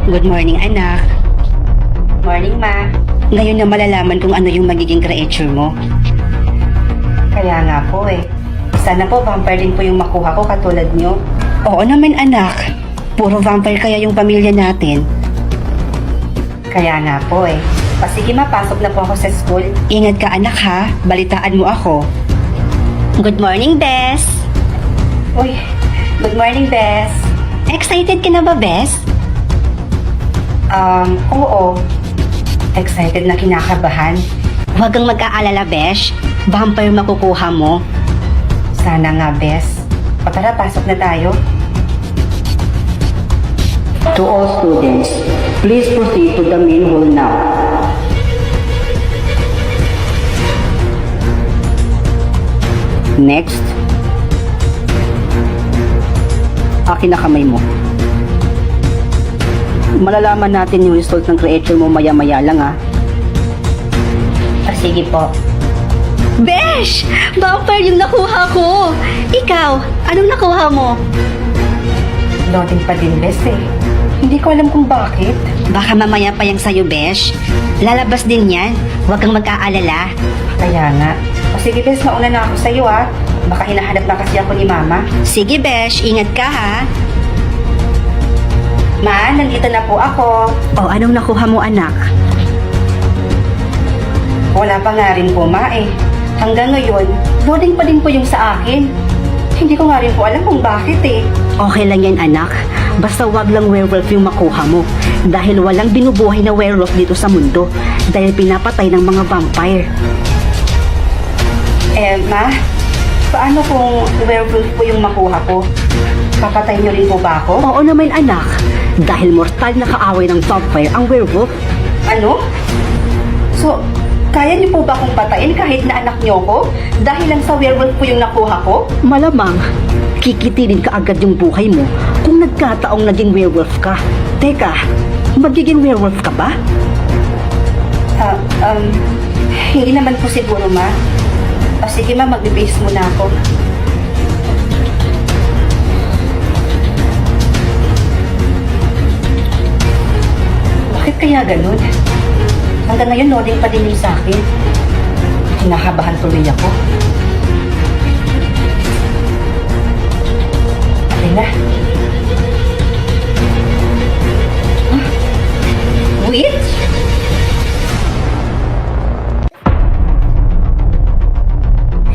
Good morning, anak. Morning, ma. Ngayon na malalaman kung ano yung magiging creature mo. Kaya nga po eh. Sana po vampire din po yung makuha ko katulad nyo. Oo naman, anak. Puro vampire kaya yung pamilya natin. Kaya nga po eh. Sige, mapasok na po ako sa school. Ingat ka, anak, ha? Balitaan mo ako. Good morning, Bes. Uy, good morning, Bes. Excited ka na ba, Bes? Oo. Excited na kinakabahan. Huwag kang mag-aalala, Besh. Vampire makukuha mo. Sana nga, Bes. O tara, pasok na tayo. To all students, please proceed to the main hall now. Next. Akin na kamay mo. Malalaman natin yung result ng creature mo maya-maya lang, ha? Sige po. Besh! Vampire yung nakuha ko! Ikaw, anong nakuha mo? Loading pa din, Bes eh. Hindi ko alam kung bakit. Baka mamaya pa yung sa'yo, Besh. Lalabas din yan. Huwag kang mag-aalala. Kaya nga. Sige, Bes, mauna na ako sa'yo, ha? Baka hinahanap na kasi ako ni Mama. Sige, Besh. Ingat ka, ha? Ma, nandito na po ako. O, anong nakuha mo, anak? Wala pa nga rin po, Ma, eh. Hanggang ngayon, loading pa din po yung sa akin. Hindi ko nga rin po alam kung bakit, eh. Okay lang yan, anak. Basta wag lang werewolf yung makuha mo. Dahil walang binubuhay na werewolf dito sa mundo. Dahil pinapatay ng mga vampire. Ma, paano kung werewolf po yung makuha ko? Papatay niyo rin po ba ako? Oo naman, anak. Dahil mortal na kaaway ng vampire ang werewolf. Ano? So, kaya niyo po ba akong patayin kahit na anak niyo ko? Dahil lang sa werewolf po yung nakuha ko? Malamang, kikitinin ka agad yung buhay mo kung nagkataong naging werewolf ka. Teka, magiging werewolf ka ba? Hindi naman po siguro, Ma. Sige, Ma, mag-base muna ako. Bakit kaya ganun? Hanggang ngayon, loading pa din yung sa akin. Kinakabahan tuloy ako. Okay na. Huh? Wait!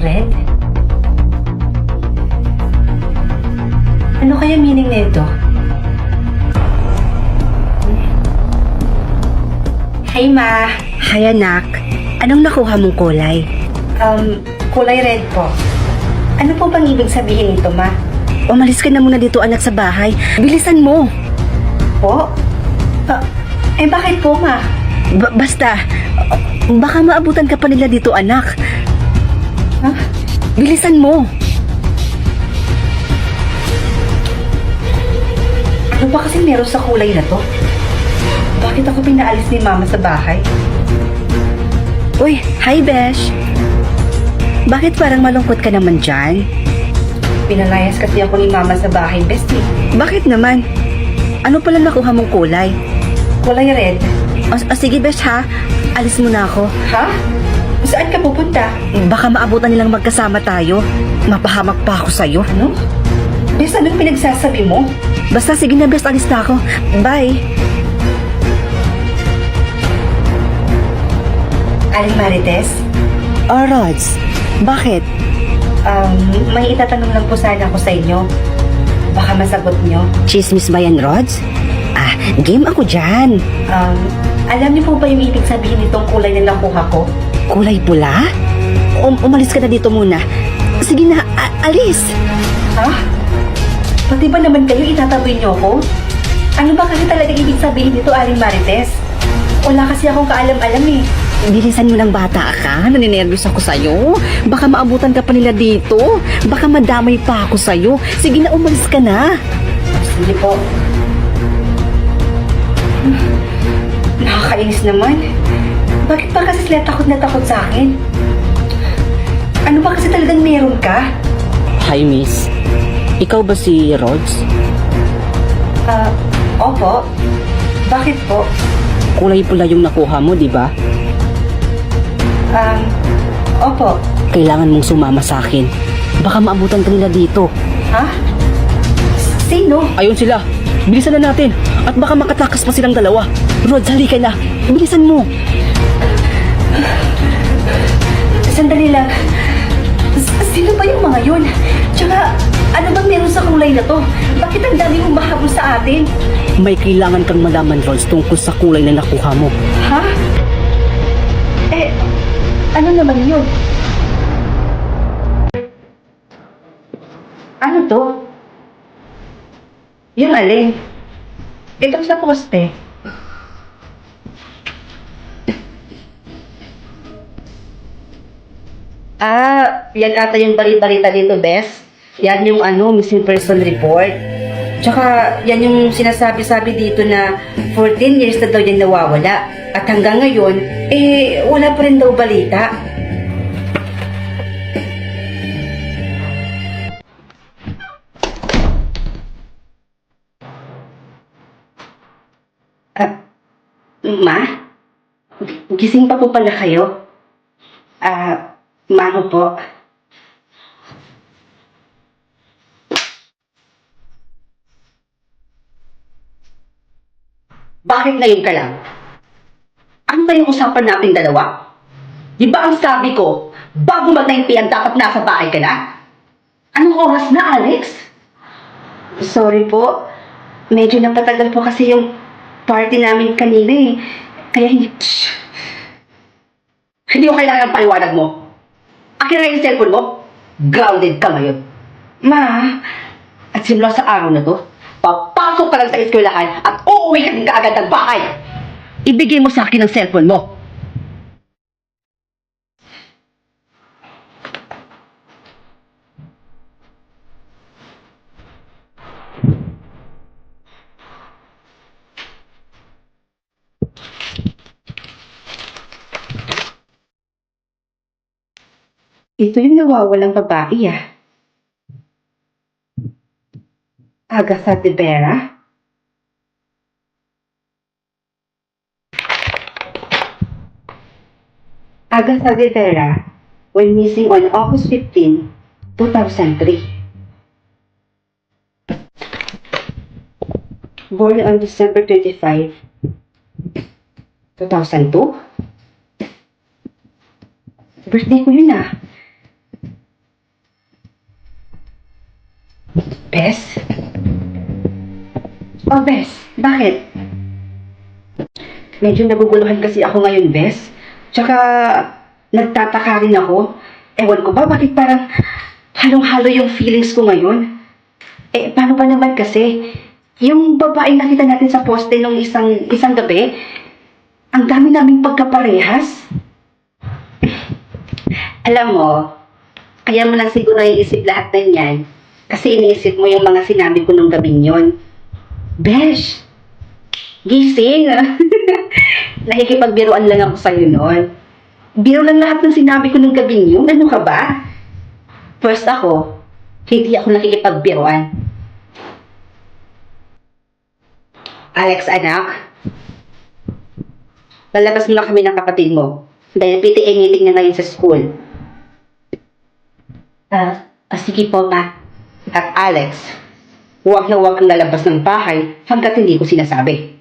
Red? Ano kaya meaning nito? Hey, Ma. Hay, anak. Anong nakuha mong kulay? Kulay red po. Ano po bang ibig sabihin nito, Ma? Umalis ka na muna dito, anak, sa bahay. Bilisan mo. Po? Bakit po, Ma? Basta, baka maabutan ka pa nila dito, anak. Huh? Bilisan mo. Ano ba kasi meron sa kulay na to? Bakit ako pinaalis ni Mama sa bahay? Uy, hi, Besh. Bakit parang malungkot ka naman dyan? Pinalayas kasi ako ni Mama sa bahay, bestie. Bakit naman? Ano pala nakuha mong kulay? Kulay red. Sige, Besh, ha? Alis muna ako. Ha? Saan ka pupunta? Baka maabutan nilang magkasama tayo. Mapahamak pa ako sa'yo. Ano? Bes, anong pinagsasabi mo? Basta, sige na, Besh, alis na ako. Bye. Aling Marites? Rods, bakit? May itatanong lang po sana ako sa inyo. Baka masagot nyo. Chismis ba yan, Rods? Game ako dyan. Alam niyo po ba yung ibig sabihin nitong kulay na nakuha ko? Kulay pula? Umalis ka na dito muna. Sige na, alis. Ha? Pati ba naman kayo itataboy niyo ko? Ano ba kasi talaga ibig sabihin nito, Aling Marites? Wala kasi akong kaalam-alam eh. Bilisan mo lang, bata ka. Naninervyos ako sa'yo. Baka maabutan ka pa nila dito. Baka madamay pa ako sa'yo. Sige na, umalis ka na. Sige po. Nakakainis naman. Bakit ba kasi sila takot na takot sa akin? Ano ba kasi talagang meron ka? Hi, miss. Ikaw ba si Rods? Opo. Bakit po? Kulay pula yung nakuha mo, di ba? Opo. Kailangan mong sumama sa akin. Baka maabutan ka nila dito. Ha? Sino? Ayun sila. Bilisan na natin. At baka makatakas pa silang dalawa. Rod, halika na. Bilisan mo. Sandali lang. Sino ba yung mga yun? Tsaka, ano bang meron sa kulay na to? Bakit ang dami humahabol sa atin? May kailangan kang malaman, Rod, tungkol sa kulay na nakuha mo. Ha? Eh, ano naman yun? Ano to? Yung alin? Ito sa poste. Yan ata yung balita dito, Bes. Yan yung missing person report. Tsaka, yan yung sinasabi-sabi dito na 14 years na daw yan nawawala. At hanggang ngayon, wala pa rin daw balita. Ma? Gising pa po pala kayo? Mano po. Bakit ngayon ka lang? Ano ba yung usapan natin dalawa? Di ba ang sabi ko, bago mag-9 PM dapat nasa bahay ka na? Anong oras na, Alex? Sorry po. Medyo napatagal po kasi yung party namin kanina eh. Kaya hindi... Hindi ko kailangan ng paliwanag mo. Akin na yung cellphone mo. Grounded ka ngayon. Ma, at simula sa araw na to, papasok ka lang sa eskwelahan at uuwi ka din kaagad ng bahay. Ibigay mo sa akin ang cellphone mo. Ito yung nawawalang babae Agatha Rivera? Agatha Rivera went missing on August 15, 2003. Born on December 25, 2002? Birthday ko yun Bes? Oh, Bes, bakit? Medyo naguguluhan kasi ako ngayon, Bes. Tsaka, nagtataka rin ako. Ewan ko ba, bakit parang halong-halo yung feelings ko ngayon? Paano ba naman kasi? Yung babaeng nakita natin sa poste nung isang gabi, ang dami naming pagkaparehas. Alam mo, kaya mo lang siguro iisip lahat ng yan. Kasi iniisip mo yung mga sinabi ko nung gabing yun. Besh! Gising! Nakikipagbiruan lang ako sa'yo noon. Biro lang lahat ng sinabi ko nung gabing yun. Ano ka ba? First ako, hindi ako nakikipagbiruan. Alex, anak. Lalabas mo na kami ng kapatid mo. Dahil PTA meeting niya ngayon sa school. Sige po, ma. At Alex, huwag na huwag kang lalabas ng bahay hanggat hindi ko sinasabi.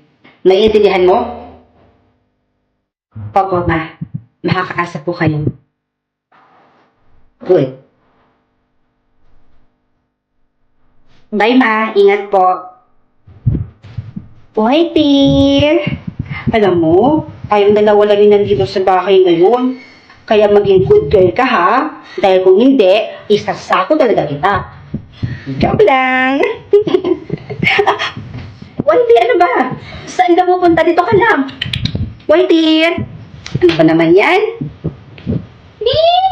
Naiintindihan mo? Opo, ma. Makakaasa po kayo. Good. Bye, ma. Ingat po. Whitey! Alam mo, tayong dalawa lang yung nandito sa bahay ngayon. Kaya maging good girl ka, ha? Dahil kung hindi, isasako talaga kita. Joke lang. Whitey, ano ba? Saan ka pupunta? Dito ka lang. Whitey! Ano ba naman yan? Mining!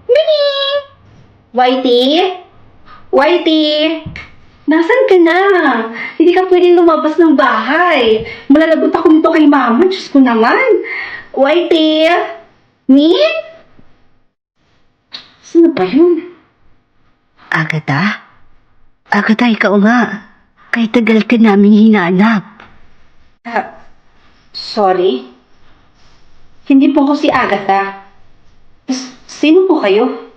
Mining! Whitey! Whitey! Nasaan ka na? Hindi ka pwedeng lumabas ng bahay. Malalagot ako nito kay mama. Diyos ko naman. Whitey! Min? Sino ba yun? Agatha, ikaw nga. Kay tagal ka namin hinanap. Sorry? Hindi po ako si Agatha. Sino po kayo?